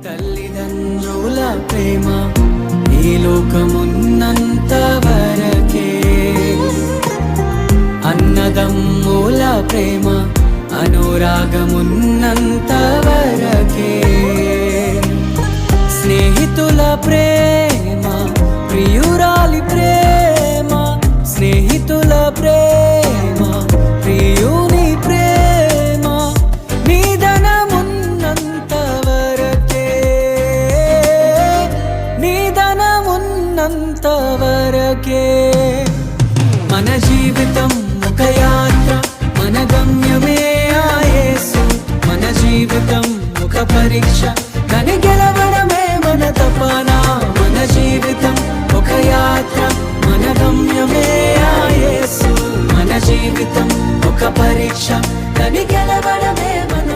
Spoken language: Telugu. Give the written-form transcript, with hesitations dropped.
తల్లిదండ్రుల ప్రేమ ఈ లోకమున్నంత వరకే, అన్నదమ్ముల ప్రేమ అనురాగమున్నంత వరకే, స్నేహితుల ప్రేమ ప్రియురాలి ప్రేమ, స్నేహితుల ప్రేమ ప్రియుని ప్రేమ నిధనమున్నంత వరకే, నిధనమున్నంత వరకే. మన జీవితం ఒక యాత్ర, మన గమ్యమే ఆ యేసు. మన జీవితం ఒక పరీక్ష, దాని గెలవడమే మన తపన. మన జీవితం ఒక యాత్ర, మన గమ్యమే ఆ యేసు. మన జీవితం ఒక పరీక్ష, దాని గెలవడమే మన